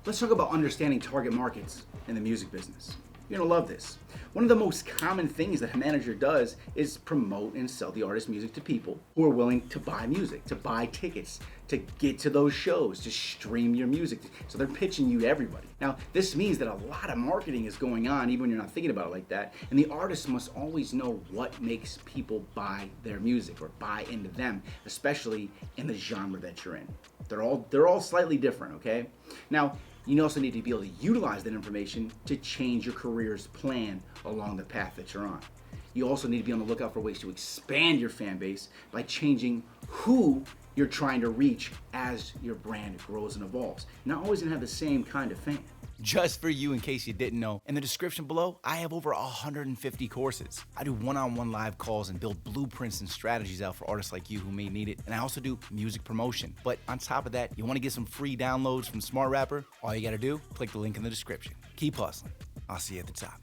Let's talk about understanding target markets in the music business. You're gonna love this. One of the most common things that a manager does is promote and sell the artist's music to people who are willing to buy music, to buy tickets, to get to those shows, to stream your music. So they're pitching you to everybody. Now, this means that a lot of marketing is going on, even when you're not thinking about it like that. And the artist must always know what makes people buy their music or buy into them, especially in the genre that you're in. They're all slightly different, okay? Now, you also need to be able to utilize that information to change your career's plan along the path that you're on. You also need to be on the lookout for ways to expand your fan base by changing who you're trying to reach as your brand grows and evolves. You're not always gonna have the same kind of fan. Just for you, in case you didn't know, in the description below, I have over 150 courses. I do one-on-one live calls and build blueprints and strategies out for artists like you who may need it. And I also do music promotion. But on top of that, you wanna get some free downloads from Smart Rapper? All you gotta do, click the link in the description. Keep hustling. I'll see you at the top.